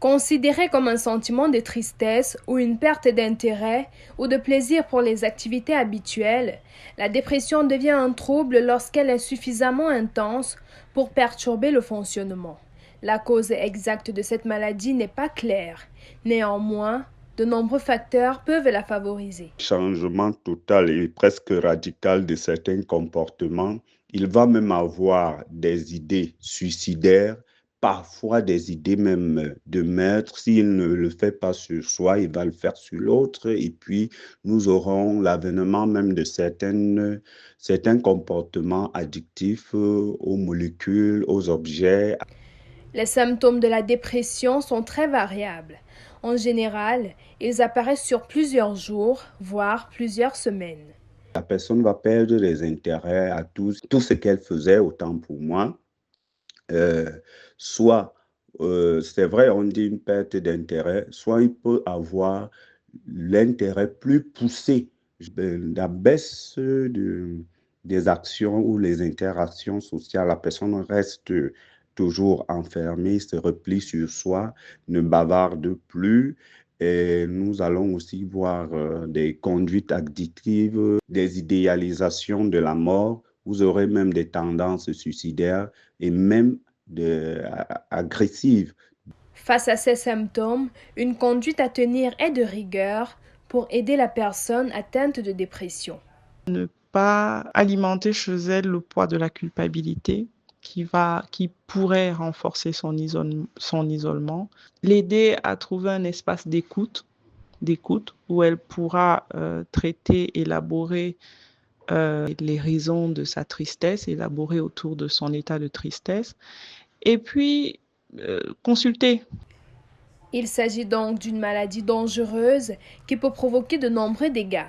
Considérée comme un sentiment de tristesse ou une perte d'intérêt ou de plaisir pour les activités habituelles, la dépression devient un trouble lorsqu'elle est suffisamment intense pour perturber le fonctionnement. La cause exacte de cette maladie n'est pas claire. Néanmoins, de nombreux facteurs peuvent la favoriser. Changement total et presque radical de certains comportements. Il va même avoir des idées suicidaires, parfois des idées même de meurtre. S'il ne le fait pas sur soi, il va le faire sur l'autre. Et puis, nous aurons l'avènement même de certains comportements addictifs aux molécules, aux objets. Les symptômes de la dépression sont très variables. En général, ils apparaissent sur plusieurs jours, voire plusieurs semaines. La personne va perdre les intérêts à tout ce qu'elle faisait, autant pour moi. Euh, soit, c'est vrai, on dit une perte d'intérêt, soit il peut avoir l'intérêt plus poussé, la baisse des actions ou les interactions sociales. La personne reste toujours enfermée, se replie sur soi, ne bavarde plus. Et nous allons aussi voir des conduites addictives, des idéalisations de la mort. Vous aurez même des tendances suicidaires et même agressives. Face à ces symptômes, une conduite à tenir est de rigueur pour aider la personne atteinte de dépression. Ne pas alimenter chez elle le poids de la culpabilité qui pourrait renforcer son isolement. L'aider à trouver un espace d'écoute où elle pourra traiter, élaborer les raisons de sa tristesse, élaborer autour de son état de tristesse, et puis consulter. Il s'agit donc d'une maladie dangereuse qui peut provoquer de nombreux dégâts.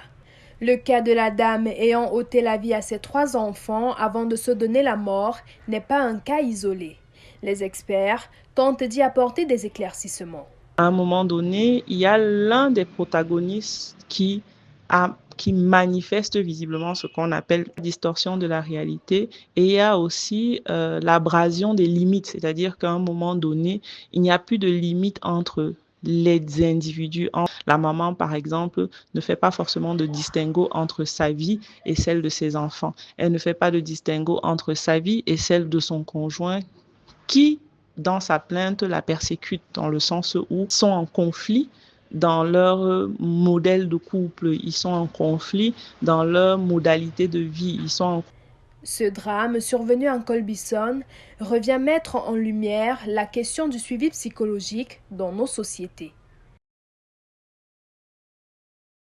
Le cas de la dame ayant ôté la vie à ses 3 enfants avant de se donner la mort n'est pas un cas isolé. Les experts tentent d'y apporter des éclaircissements. À un moment donné, il y a l'un des protagonistes qui manifeste visiblement ce qu'on appelle la distorsion de la réalité, et il y a aussi l'abrasion des limites, c'est-à-dire qu'à un moment donné, il n'y a plus de limite entre les individus. La maman, par exemple, ne fait pas forcément de distinguo entre sa vie et celle de ses enfants. Elle ne fait pas de distinguo entre sa vie et celle de son conjoint qui, dans sa plainte, la persécute dans le sens où ils sont en conflit dans leur modèle de couple, ils sont en conflit dans leur modalité de vie, Ce drame survenu en Colbison revient mettre en lumière la question du suivi psychologique dans nos sociétés.